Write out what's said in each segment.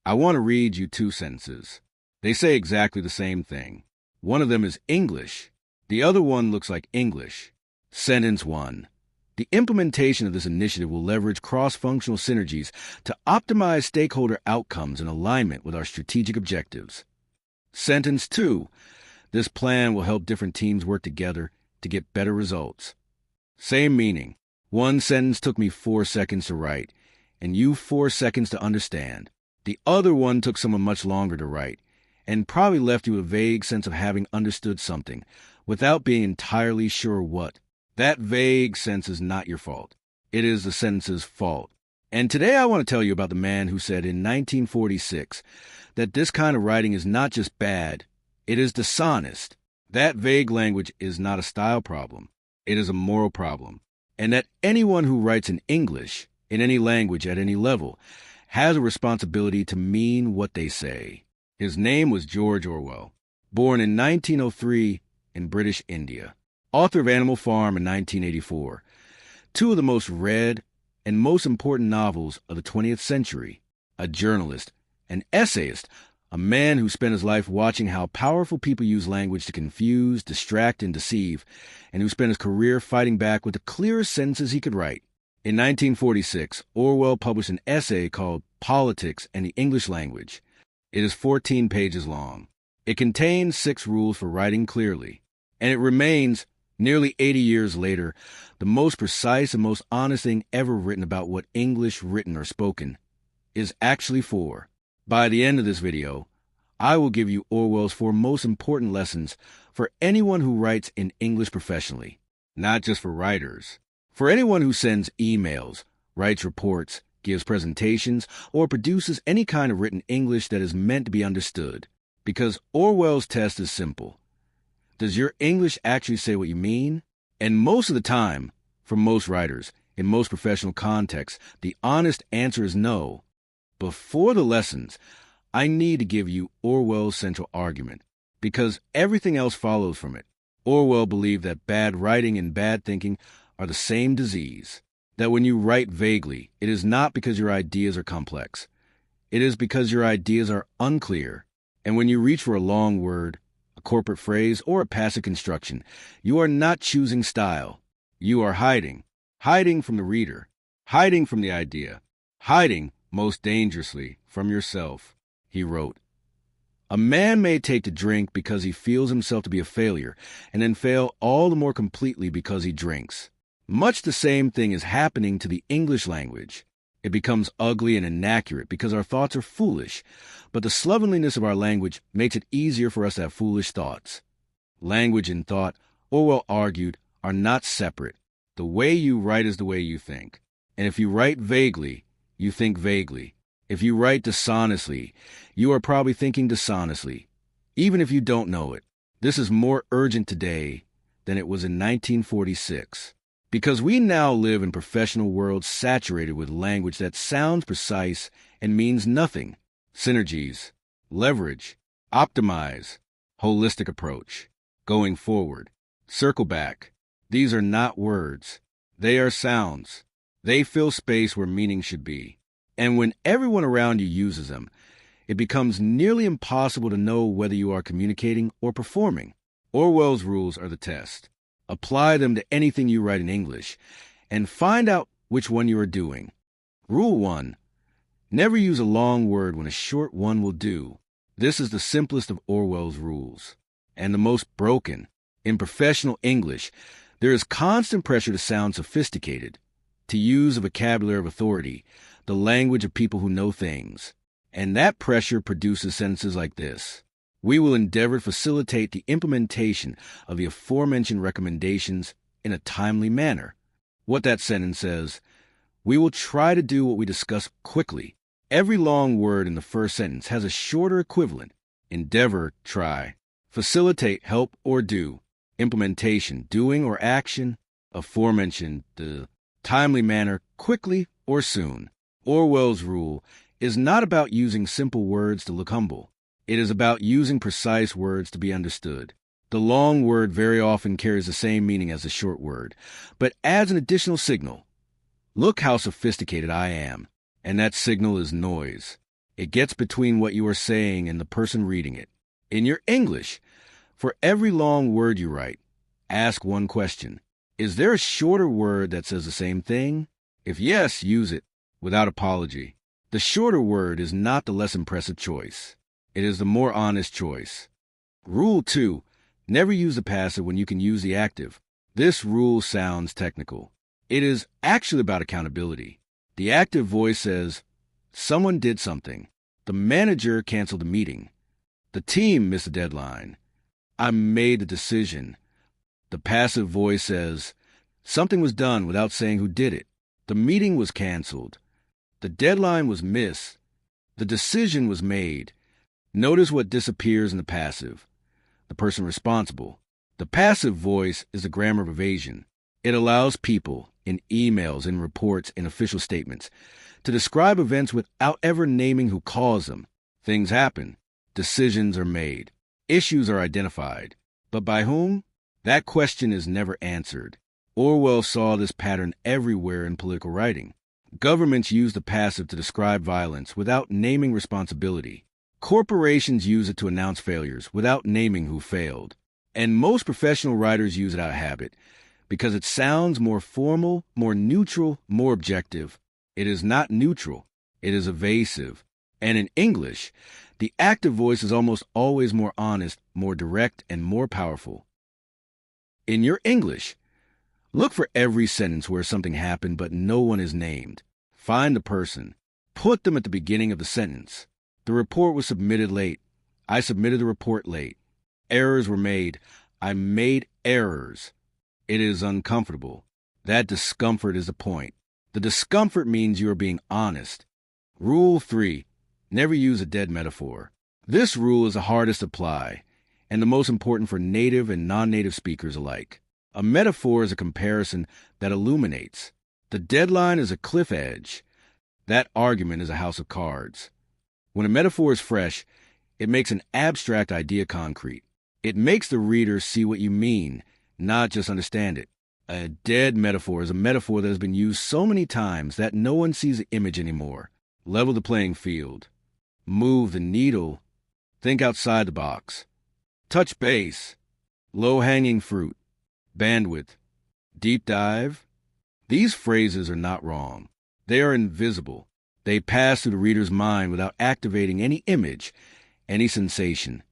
I want to read you two sentences. They say exactly the same thing. One of them is English. The other one looks like English. Sentence 1. The implementation of this initiative will leverage cross-functional synergies to optimize stakeholder outcomes in alignment with our strategic objectives. Sentence 2. This plan will help different teams work together to get better results. Same meaning. One sentence took me 4 seconds to write, and you 4 seconds to understand. The other one took someone much longer to write, and probably left you a vague sense of having understood something, without being entirely sure what. That vague sense is not your fault. It is the sentence's fault. And today I want to tell you about the man who said in 1946 that this kind of writing is not just bad, it is dishonest. That vague language is not a style problem. It is a moral problem. And that anyone who writes in English, in any language at any level, has a responsibility to mean what they say. His name was George Orwell, born in 1903 in British India, author of Animal Farm in 1984, two of the most read and most important novels of the 20th century, a journalist, an essayist, a man who spent his life watching how powerful people use language to confuse, distract, and deceive, and who spent his career fighting back with the clearest sentences he could write. In 1946, Orwell published an essay called Politics and the English Language. It is 14 pages long. It contains 6 rules for writing clearly, and it remains, nearly 80 years later, the most precise and most honest thing ever written about what English written or spoken is actually for. By the end of this video, I will give you Orwell's 4 most important lessons for anyone who writes in English professionally, not just for writers. For anyone who sends emails, writes reports, gives presentations, or produces any kind of written English that is meant to be understood. Because Orwell's test is simple. Does your English actually say what you mean? And most of the time, for most writers, in most professional contexts, the honest answer is no. Before the lessons, I need to give you Orwell's central argument, because everything else follows from it. Orwell believed that bad writing and bad thinking are the same disease, that when you write vaguely, it is not because your ideas are complex. It is because your ideas are unclear, and when you reach for a long word, a corporate phrase, or a passive construction, you are not choosing style. You are hiding from the reader, hiding from the idea, hiding, most dangerously, from yourself. He wrote, "A man may take to drink because he feels himself to be a failure, and then fail all the more completely because he drinks. Much the same thing is happening to the English language. It becomes ugly and inaccurate because our thoughts are foolish, but the slovenliness of our language makes it easier for us to have foolish thoughts. Language and thought, Orwell argued, are not separate. The way you write is the way you think. And if you write vaguely, you think vaguely. If you write dishonestly, you are probably thinking dishonestly, even if you don't know it. This is more urgent today than it was in 1946. Because we now live in a professional world saturated with language that sounds precise and means nothing. Synergies, leverage, optimize, holistic approach, going forward, circle back. These are not words. They are sounds. They fill space where meaning should be. And when everyone around you uses them, it becomes nearly impossible to know whether you are communicating or performing. Orwell's rules are the test. Apply them to anything you write in English, and find out which one you are doing. Rule 1. Never use a long word when a short one will do. This is the simplest of Orwell's rules, and the most broken. In professional English, there is constant pressure to sound sophisticated, to use a vocabulary of authority, the language of people who know things. And that pressure produces sentences like this. We will endeavor to facilitate the implementation of the aforementioned recommendations in a timely manner. What that sentence says, we will try to do what we discuss quickly. Every long word in the first sentence has a shorter equivalent. Endeavor, try. Facilitate, help, or do. Implementation, doing or action. Aforementioned, the timely manner, quickly or soon. Orwell's rule is not about using simple words to look humble. It is about using precise words to be understood. The long word very often carries the same meaning as the short word, but adds an additional signal. Look how sophisticated I am. And that signal is noise. It gets between what you are saying and the person reading it. In your English, for every long word you write, ask one question. Is there a shorter word that says the same thing? If yes, use it without apology. The shorter word is not the less impressive choice. It is the more honest choice. Rule 2. Never use the passive when you can use the active. This rule sounds technical. It is actually about accountability. The active voice says, someone did something. The manager canceled a meeting. The team missed a deadline. I made the decision. The passive voice says, something was done without saying who did it. The meeting was canceled. The deadline was missed. The decision was made. Notice what disappears in the passive. The person responsible. The passive voice is the grammar of evasion. It allows people, in emails, in reports, in official statements, to describe events without ever naming who caused them. Things happen. Decisions are made. Issues are identified. But by whom? That question is never answered. Orwell saw this pattern everywhere in political writing. Governments use the passive to describe violence without naming responsibility. Corporations use it to announce failures without naming who failed. And most professional writers use it out of habit because it sounds more formal, more neutral, more objective. It is not neutral. It is evasive. And in English, the active voice is almost always more honest, more direct, and more powerful. In your English, look for every sentence where something happened but no one is named. Find the person. Put them at the beginning of the sentence. The report was submitted late. I submitted the report late. Errors were made. I made errors. It is uncomfortable. That discomfort is the point. The discomfort means you are being honest. Rule 3. Never use a dead metaphor. This rule is the hardest to apply, and the most important for native and non-native speakers alike. A metaphor is a comparison that illuminates. The deadline is a cliff edge. That argument is a house of cards. When a metaphor is fresh, it makes an abstract idea concrete. It makes the reader see what you mean, not just understand it. A dead metaphor is a metaphor that has been used so many times that no one sees the image anymore. Level the playing field. Move the needle. Think outside the box. Touch base. Low-hanging fruit. Bandwidth. Deep dive. These phrases are not wrong. They are invisible. They pass through the reader's mind without activating any image, any sensation,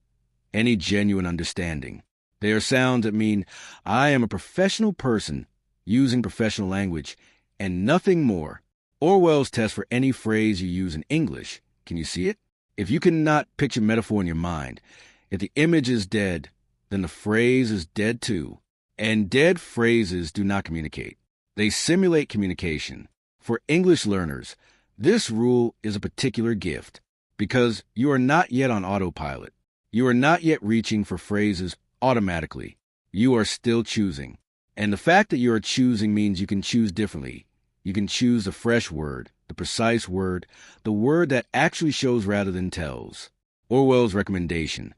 any genuine understanding. They are sounds that mean, I am a professional person using professional language, and nothing more. Orwell's test for any phrase you use in English. Can you see it? If you cannot picture metaphor in your mind, if the image is dead, then the phrase is dead too. And dead phrases do not communicate. They simulate communication. For English learners, this rule is a particular gift because you are not yet on autopilot. You are not yet reaching for phrases automatically. You are still choosing. And the fact that you are choosing means you can choose differently. You can choose the fresh word, the precise word, the word that actually shows rather than tells. Orwell's recommendation.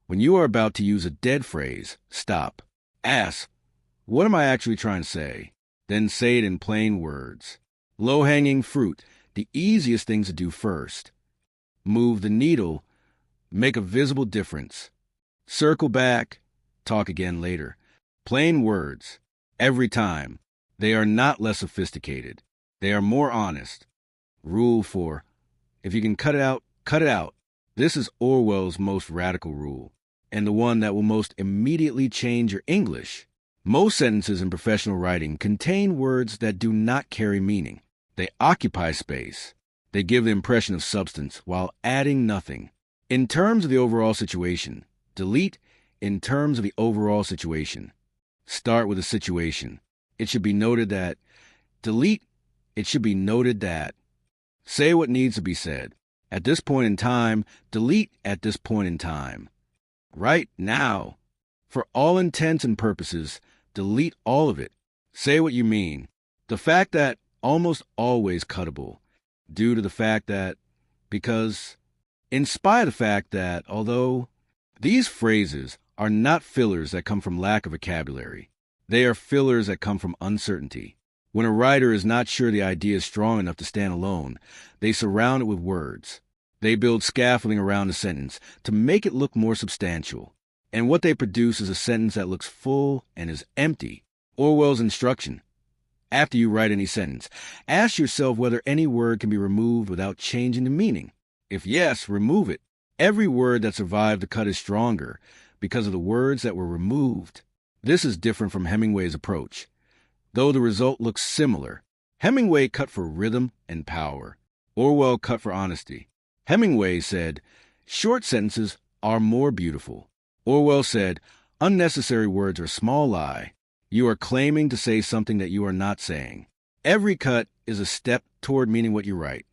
When you are about to use a dead phrase, stop. Ask, what am I actually trying to say? Then say it in plain words. Low-hanging fruit, the easiest things to do first. Move the needle, make a visible difference. Circle back, talk again later. Plain words, every time. They are not less sophisticated. They are more honest. Rule 4. If you can cut it out, cut it out. This is Orwell's most radical rule, and the one that will most immediately change your English. Most sentences in professional writing contain words that do not carry meaning. They occupy space. They give the impression of substance while adding nothing. In terms of the overall situation, delete in terms of the overall situation. Start with a situation. It should be noted that. Delete. It should be noted that. Say what needs to be said. At this point in time, delete at this point in time. Right now. For all intents and purposes, delete all of it. Say what you mean. The fact that almost always cuttable. Due to the fact that, because, in spite of the fact that, although, these phrases are not fillers that come from lack of vocabulary. They are fillers that come from uncertainty. When a writer is not sure the idea is strong enough to stand alone, they surround it with words. They build scaffolding around a sentence to make it look more substantial. And what they produce is a sentence that looks full and is empty. Orwell's instruction. After you write any sentence, ask yourself whether any word can be removed without changing the meaning. If yes, remove it. Every word that survived the cut is stronger because of the words that were removed. This is different from Hemingway's approach, though the result looks similar. Hemingway cut for rhythm and power. Orwell cut for honesty. Hemingway said, short sentences are more beautiful. Orwell said, unnecessary words are small lie. You are claiming to say something that you are not saying. Every cut is a step toward meaning what you write.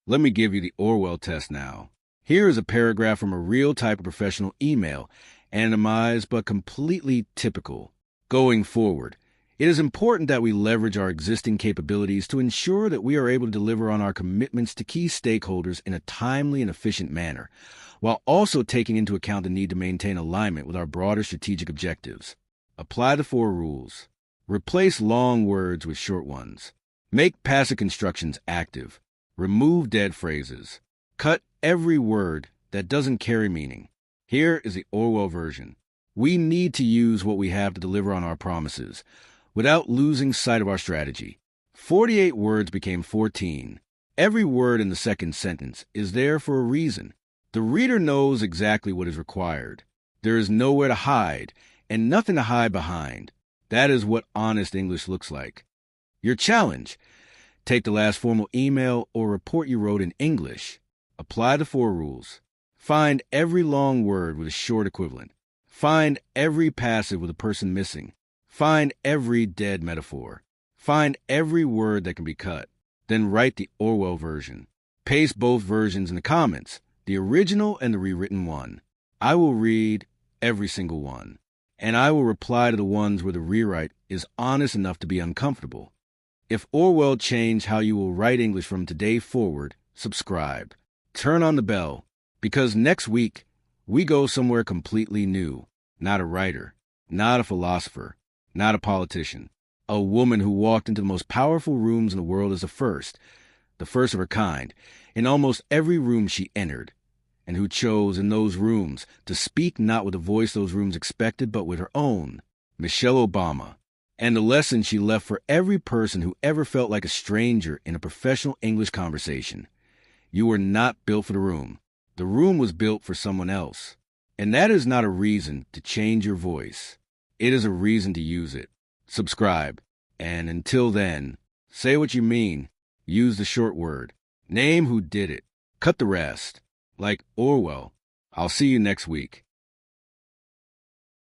Let me give you the Orwell test now. Here is a paragraph from a real type of professional email, anonymized but completely typical. Going forward, it is important that we leverage our existing capabilities to ensure that we are able to deliver on our commitments to key stakeholders in a timely and efficient manner, while also taking into account the need to maintain alignment with our broader strategic objectives. Apply the 4 rules. Replace long words with short ones. Make passive constructions active. Remove dead phrases. Cut every word that doesn't carry meaning. Here is the Orwell version. We need to use what we have to deliver on our promises, without losing sight of our strategy. 48 words became 14. Every word in the second sentence is there for a reason. The reader knows exactly what is required. There is nowhere to hide, and nothing to hide behind. That is what honest English looks like. Your challenge: take the last formal email or report you wrote in English. Apply the 4 rules. Find every long word with a short equivalent. Find every passive with a person missing. Find every dead metaphor. Find every word that can be cut. Then write the Orwell version. Paste both versions in the comments, the original and the rewritten one. I will read every single one, and I will reply to the ones where the rewrite is honest enough to be uncomfortable. If Orwell changed how you will write English from today forward, subscribe. Turn on the bell, because next week we go somewhere completely new. Not a writer, not a philosopher, not a politician. A woman who walked into the most powerful rooms in the world as the first of her kind, in almost every room she entered, and who chose in those rooms to speak not with the voice those rooms expected, but with her own. Michelle Obama. And the lesson she left for every person who ever felt like a stranger in a professional English conversation. You were not built for the room. The room was built for someone else. And that is not a reason to change your voice. It is a reason to use it. Subscribe. And until then, say what you mean. Use the short word. Name who did it. Cut the rest. Like Orwell. I'll see you next week.